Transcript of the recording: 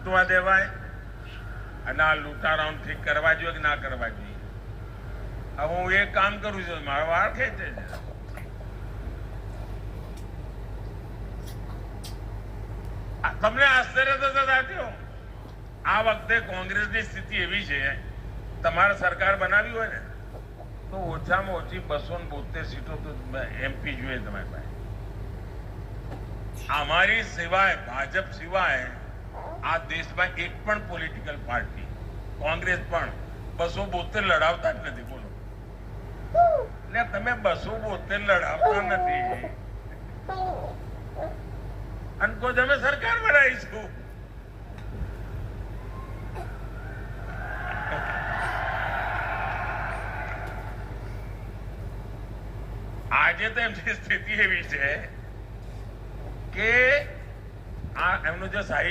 લૂંટવા દેવાય અને આ લૂંટારાઓને ઠીક કરવા જોઈએ કે ના કરવા જોઈએ? હવે હું એક કામ કરું છું, મારો વાળ ખેંચે છે. તમને આશ્ચર્ય તો થયો. આ વખતે કોંગ્રેસની સ્થિતિ એવી છે, તમારે સરકાર બનાવી હોય ને તો ઓછામાં ઓછી 272 સીટો તો MP જોઈએ તમારી પાસે. અમારી સિવાય, ભાજપ સિવાય આ દેશમાં એક પણ પોલિટિકલ પાર્ટી, કોંગ્રેસ પણ 272 લડાવતા જ નથી. બોલો, એટલે તમે 272 લડાવતા નથી અને તો તમે સરકાર બનાવીશું. આજે તો એમની સ્થિતિ એવી છે કે આ એમનું જે સાહિત્ય